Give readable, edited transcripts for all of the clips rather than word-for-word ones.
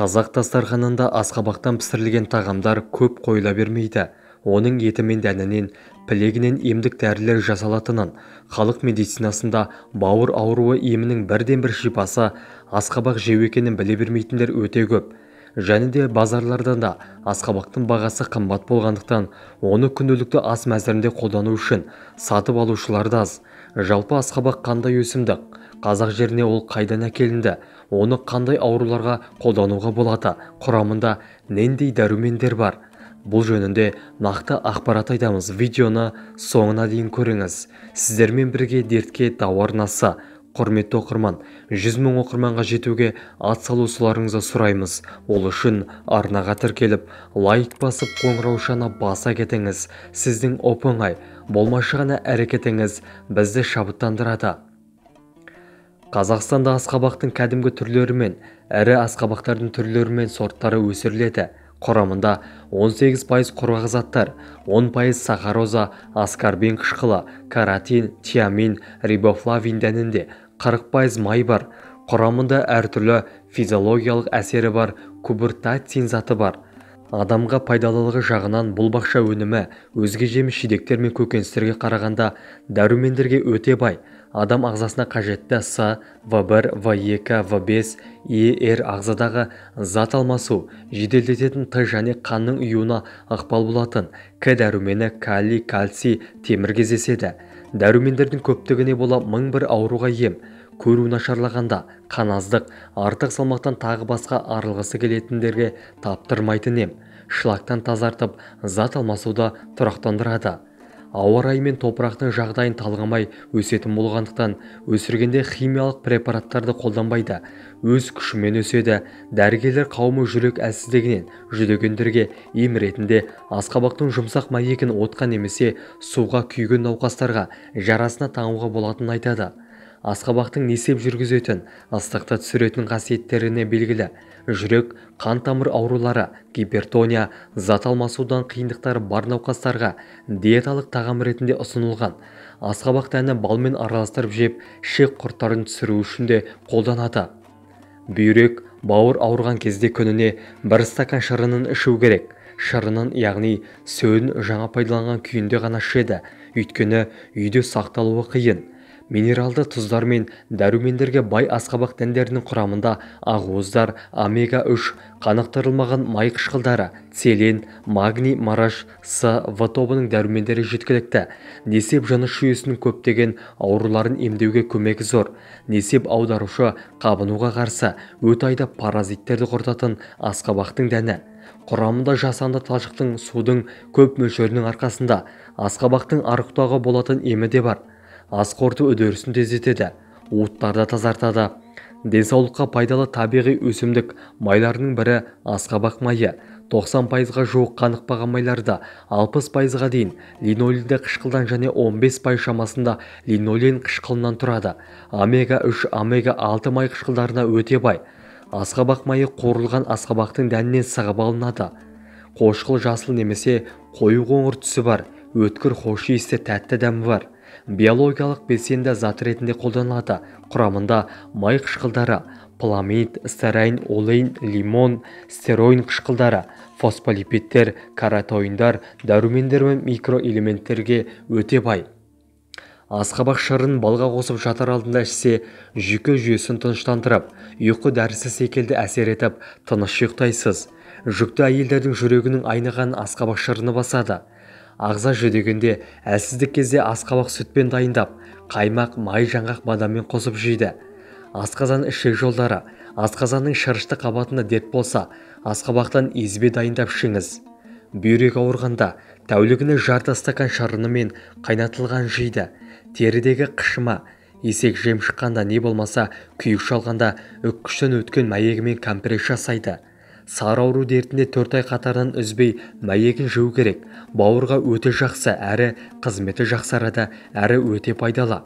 Қазақ дастарханында асқабақтан пісірілген тағамдар көп қойыла бермейді. Оның еті мен дәнінен, пілегінен емдік дәрілер жасалатынын, халық медицинасында бауыр ауруы емінің бірден-бір шипасы асқабақ жеу екенін біле бермейтіндер өте көп. Және де базарларда да асқабақтың бағасы қымбат болғандықтан, оны күнделікті ас мәзірінде қолдану үшін сатып алушылар да аз. Жалпы асқабақ қандай өсімдік? Қазақ жеріне ол қайдан әкелінді? Оны қандай ауруларға қолдануға болады? Құрамында нендей дәрумендер бар? Бұл жөнінде нақты ақпарат айтамыз. Видеоны соңына дейін көріңіз. Сіздермен бірге дертке дауа арнасы. Құрметті оқырман, 100 мың оқырманға жетуге атсалысуларыңызды сұраймыз. Ол үшін арнаға тіркеліп, лайк басып, қоңыраушаны баса кетіңіз. Сіздің оп-оңай, болмашы ғана әрекетіңіз бізді шабыттандырады. Қазақстанда асқабақтың кәдімгі түрлері мен ірі асқабақтардың түрлері мен сорттары өсіріледі. Құрамында 18% құрғақ заттар, 10% сахароза, аскорбин қышқылы, каротин, тиамин, рибофлавин дәнінде, 40% май бар. Құрамында әртүрлі физиологиялық әсері бар кубертацин заты бар. Адамға пайдалылығы жағынан бұл бақша өнімі өзге жеміс-жидектер мен көкөністерге қарағанда дәрумендерге өте бай. Адам ағзасына қажетті С, В1, В2, В5, Е, ағзадағы зат алмасу, жеделдететін Т және қанның ұюына ықпал болатын К дәрумені калий, кальций, темір кездеседі. Дәрумендердің көптігіне бола 1001 ауруға ем. Көру нашарлағанда, қаназдық, артық салмақтан тағы басқа арылғысы келетіндерге таптырмайтын ем. Шлактан тазартып, зат алмасуда тұрақтандырады. Ауа райы мен топырақтың жағдайын талғамай өсетін болғандықтан, өсіргенде химиялық препараттарды қолданбайды. Өз күшімен өседі. Дәрігерлер қауымы жүрек әлсіздігінен жүдегендерге ем ретінде асқабақтың жұмсақ майегін отқа немесе суға күйген науқастарға жарасына таңуға болатынын айтады. Асқабақтың несеп жүргізетін, ыстықты түсіретін қасиеттеріне белгілі. Жүрек, қан тамыр аурулары, гипертония, зат алмасудан қиындықтары бар науқастарға диеталық тағам ретінде ұсынылған. Асқабақ дәні балмен араластырып жеп, ішек құрттарын түсіру үшін де қолданады. Бүйрек, бауыр ауырған кезде күніне 1 стакан шырынын ішу керек. Шырынын, яғни сөзін жаңа пайдаланған күйінде ғана ішеді, өйткені үйде сақталуы қиын. Минералды тұздар мен дәрумендерге бай асқабақ дәндерінің құрамында ақуыздар, омега-3, қанықтырылмаған май қышқылдары, селен, магний, мараш, С, В тобының дәрумендері жеткілікті. Несеп жыныс жүйесінің көптеген ауруларын емдеуге көмегі зор. Несеп аударушы қабынуға қарсы өте айдап паразиттерді құртатын асқабақтың дәні. Құрамында жасанды талшықтың судың көп мөлшерінің арқасында асқабақтың арықтауға болатын емі де бар. Ас қорыту үдерісін тездетеді, уыттарды тазартады. Денсаулыққа пайдалы табиғи өсімдік майларының бірі асқабақ майы. 90%-ға жуық қанықпаған майларда 60%-ға дейін линолейнді қышқылдан және 15% шамасында линолейн қышқылынан тұрады. Омега-3, омега-6 май қышқылдарына өте бай. Асқабақ майы қуырылған асқабақтың дәнінен сығып алынады. Қошқыл жасыл немесе қою қоңыр түсі бар, өткір хош иісті тәтті дәмі бар. Биологиялық белсенді зат ретінде қолданылады. Құрамында май қышқылдары, паламид, стерин, олейн, лимон, стероин қышқылдары, фосфолипидтер, каротиндер, дәрумендер мен микроэлементтерге өте бай. Асқабақ шырын балға қосып жатар алдында ішсе, жүйке жүйесін тыныштандырып, ұйқы дәрісі секілді әсер етіп, тыныш ұйықтайсыз. Жүкті әйелдердің жүрегінің айныған асқабақ шырыны басады. Ағза жүдегенде әлсіздік кезде асқабақ сүтпен дайындап, қаймақ, май, жаңғақ, бадаммен қосып жейді. Асқазан ішек жолдары. Асқазанның шырышты қабатында дерт болса, асқабақтан езбе дайындап ішіңіз. Бүйрек ауырғанда тәулігіне жарты стакан шырынымен қайнатылған жейді. Терідегі қышыма, есек жем шыққанда не болмаса күйік шалғанда үккіштен өткен мәйегімен компресс жасайды. Сары ауру дертінде 4 ай қатарынан үзбей мәйегін жеу керек. Бауырға өте жақсы, әрі қызметі жақсарады, әрі өте пайдалы.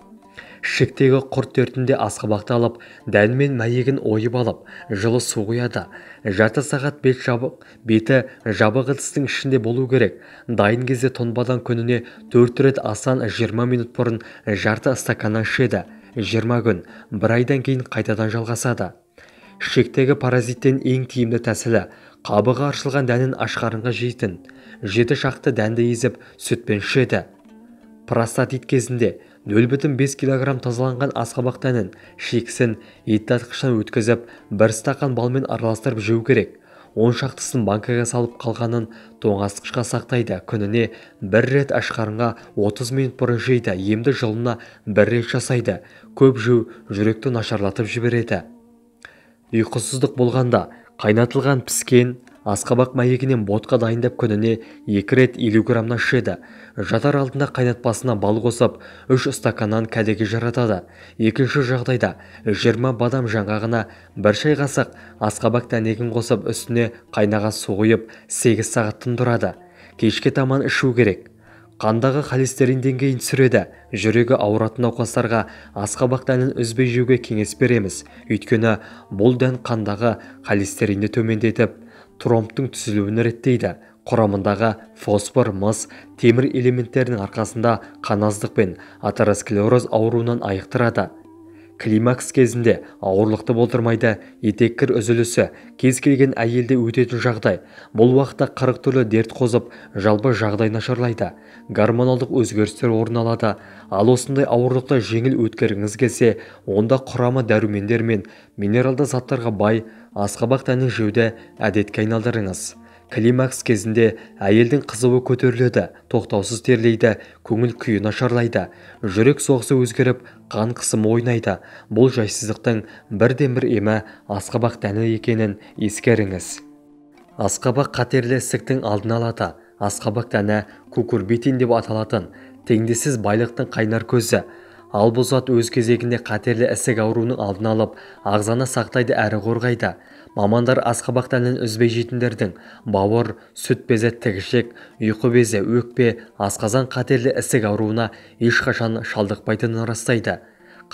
Ішектегі құрт дертінде асқабақты алып, дән мен мәйегін ойып алып, жылы су құяды. Жарты сағат беті жабық ыдыстың ішінде болу керек. Дайын кезде тұнбадан күніне 4 рет асан 20 минут бұрын жарты стаканнан ішеді. 20 күн, 1 айдан кейін қайтадан жалғасады. Ішектегі паразиттен ең тиімді тәсілі қабығы аршылған дәнін ашқарынға жейтін. 7 шақты дәнді езіп сүтпен ішеді. Простатит кезінде 0,5 кг тазаланған асқабақ дәнін шикісін еттатқыштан өткізіп, 1 стақан балмен араластырып жеу керек. 10 шақтысын банкаға салып қалғанын тоңазытқышқа сақтайды. Күніне 1 рет ашқарынға 30 минут бұрын жейді. Емді жылына 1 рет жасайды. Көп жеу жүректі нашарлатып жібереді. Ұйқысыздық болғанда қайнатылған піскен асқабақ мәйегінен ботқа дайындап күніне 2 рет 50 грамнан ішеді. Жатар алдында қайнатпасына бал қосып 3 стаканнан кәдеге жаратады. Екінші жағдайда 20 бадам жаңғағына 1 шай қасық асқабақ дәнегін қосып үстіне қайнаған су құйып 8 сағат тұндырады. Кешке таман ішу керек. Қандағы холестерин деңгейін түсіреді. Жүрегі ауыратын науқастарға асқабақ дәнін үзбей жеуге кеңес береміз. Өйткені бұл дән қандағы холестеринді төмендетіп, тромбтың түзілуін реттейді. Құрамындағы фосфор, мыс, темір элементтерінің арқасында қаназдық пен атеросклероз ауруынан айықтырады. Климакс кезінде ауырлықты болдырмайды. Етеккір үзілісі кез келген әйелде өтетін жағдай. Бұл уақытта 40 түрлі дерт қозып, жалпы жағдай нашарлайды. Гормоналдық өзгерістер орын алады. Ал осындай ауырлықты жеңіл өткергіңіз келсе, онда құрамы дәрумендер мен минералды заттарға бай асқабақ дәнін жеуді әдетке айналдырыңыз. Климакс кезінде әйелдің қызуы көтеріледі, тоқтаусыз терлейді, көңіл күйі нашарлайды, жүрек соғысы өзгеріп, қан қысымы ойнайды. Бұл жайсыздықтың бірден-бір емі асқабақ дәні екенін ескеріңіз. Асқабақ қатерлі ісіктің алдын алады. Асқабақ дәні кукурбитин деп аталатын теңдессіз байлықтың қайнар көзі. Ал бұл зат өз кезегінде қатерлі ісік ауруының алдын алып, ағзаны сақтайды әрі қорғайды. Мамандар асқабақ дәнін үзбей жейтіндердің бауыр, сүт безі, тігішек, ұйқы безі, өкпе, асқазан қатерлі ісік ауруына ешқашан шалдықпайтынын растайды.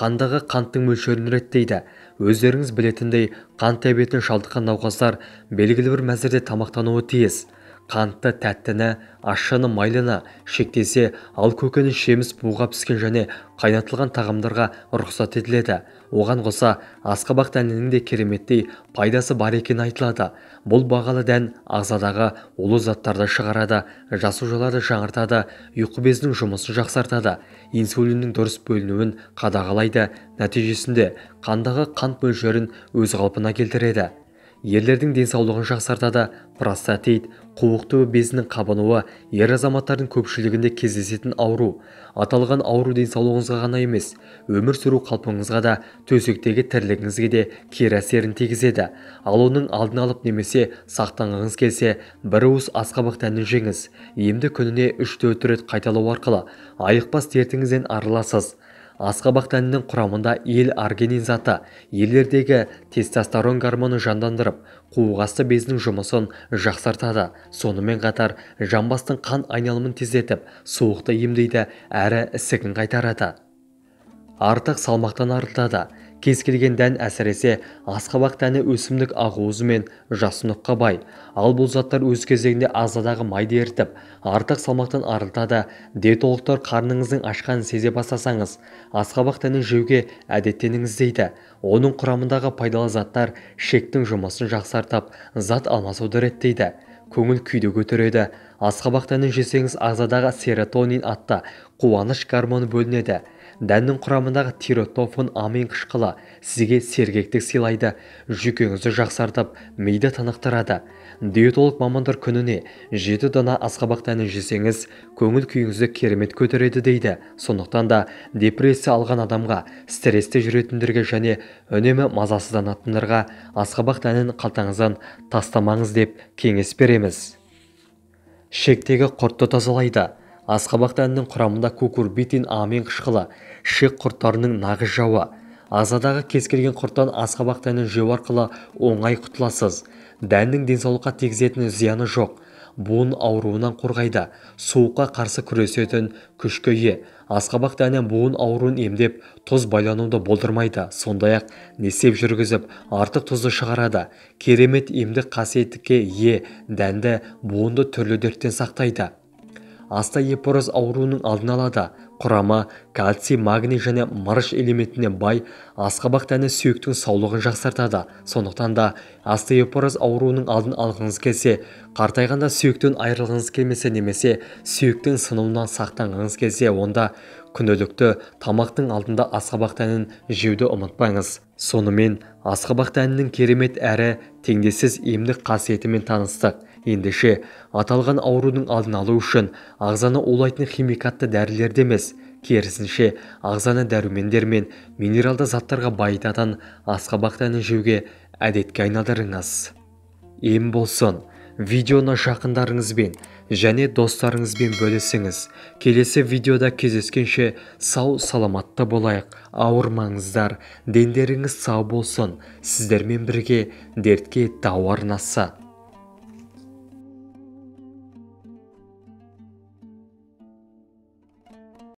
Қандағы қанттың мөлшерін реттейді. Өздеріңіз білетіндей, қант диабетіне шалдыққан науқастар белгілі бір мәзірде тамақтануы тиіс. Қантты, тәттіні, ащыны, майлыны шектесе, ал көкөніс, жеміс, буға піскен және қайнатылған тағамдарға рұқсат етіледі. Оған қоса асқабақ дәнінің де кереметтей пайдасы бар екені айтылады. Бұл бағалы дән ағзадағы улы заттарды шығарады, жасушаларды жаңартады, ұйқы безінің жұмысын жақсартады, инсулиннің дұрыс бөлінуін қадағалайды. Нәтижесінде қандағы қант мөлшерін өз қалпына келтіреді. Ерлердің денсаулығын жақсартады. Простатит, қуық түбі безінің қабынуы ер азаматтардың көпшілігінде кездесетін ауру. Аталған ауру денсаулығыңызға ғана емес, өмір сүру қалпыңызға да, төсектегі тірлігіңізге де кері әсерін тигізеді. Ал оның алдын алып немесе сақтанғыңыз келсе, бір уыс асқабақ дәнін жеңіз. Емді күніне 3-4 рет қайталау арқылы айықпас дертіңізден арыласыз. Асқабақ дәнінің құрамында L-аргинин заты ерлердегі тестостерон гормонын жандандырып, қуық-асты безінің жұмысын жақсартады. Сонымен қатар жамбастың қан айналымын тездетіп, суықты емдейді әрі ісігін қайтарады. Артық салмақтан арылтады. Кез келген дән, әсіресе асқабақ дәні өсімдік ақуызы мен жасұныққа бай. Ал бұл заттар өз кезегінде ағзадағы майды ерітіп, артық салмақтан арылтады. Диетологтар қарныңыздың ашқанын сезе бастасаңыз, асқабақ дәнін жеуге әдеттеніңіз дейді. Оның құрамындағы пайдалы заттар ішектің жұмысын жақсартып, зат алмасуды реттейді. Көңіл күйді көтереді. Асқабақ дәнін жесеңіз, ағзадағы серотонин атты қуаныш гормоны бөлінеді. Дәннің құрамындағы тиротофан амин қышқылы сізге сергектік сыйлайды, жүйкеңізді жақсартып, миды тынықтырады. Диетолог мамандар күніне 7 дана асқабақ дәнін жесеңіз, көңіл күйіңізді керемет көтереді дейді. Сондықтан да депрессия алған адамға, стрессте жүретіндерге және үнемі мазасызданатындарға асқабақ дәнін қалтаңыздан тастамаңыз деп кеңес береміз. Ішектегі құртты тазалайды. Асқабақ дәнінің құрамында кукурбитин амин қышқылы ішек құрттарының нағыз жауы. Ағзадағы кез келген құрттан асқабақ дәнін жеу арқылы оңай құтыласыз. Дәннің денсаулыққа тигізетін зияны жоқ. буын ауруынан қорғайды. Суыққа қарсы күресетін күшке ие. Асқабақ дәні буын ауруын емдеп, тұз байлануды болдырмайды. Сондай-ақ несеп жүргізіп, артық тұзды шығарады. Керемет емдік қасиетке ие дәнді буынды түрлі дерттен сақтайды. Остеопороз ауруының алдын алады. Құрамы кальций, магний және мырыш элементіне бай. Асқабақ дәні сүйектің саулығын жақсартады. Сондықтан да остеопороз ауруының алдын алғыңыз келсе, қартайғанда сүйектен айырылғыңыз келмесе немесе сүйектің сынуынан сақтанғыңыз келсе, онда күнделікті тамақтың алдында асқабақ дәнін жеуді ұмытпаңыз. Сонымен асқабақ дәнінің керемет әрі теңдессіз емдік қасиетімен таныстық. Ендеше аталған аурудың алдын алу үшін ағзаны улайтын химикатты дәрілерді емес, керісінше ағзаны дәрумендер мен минералды заттарға байытатын асқабақ дәнін жеуге әдетке айналдырыңыз. Ем болсын. Видеоны жақындарыңызбен және достарыңызбен бөлісіңіз. Келесі видеода кездескенше сау саламатты болайық. Ауырмаңыздар, дендеріңіз сау болсын. Сіздермен бірге дертке дауа арнасы.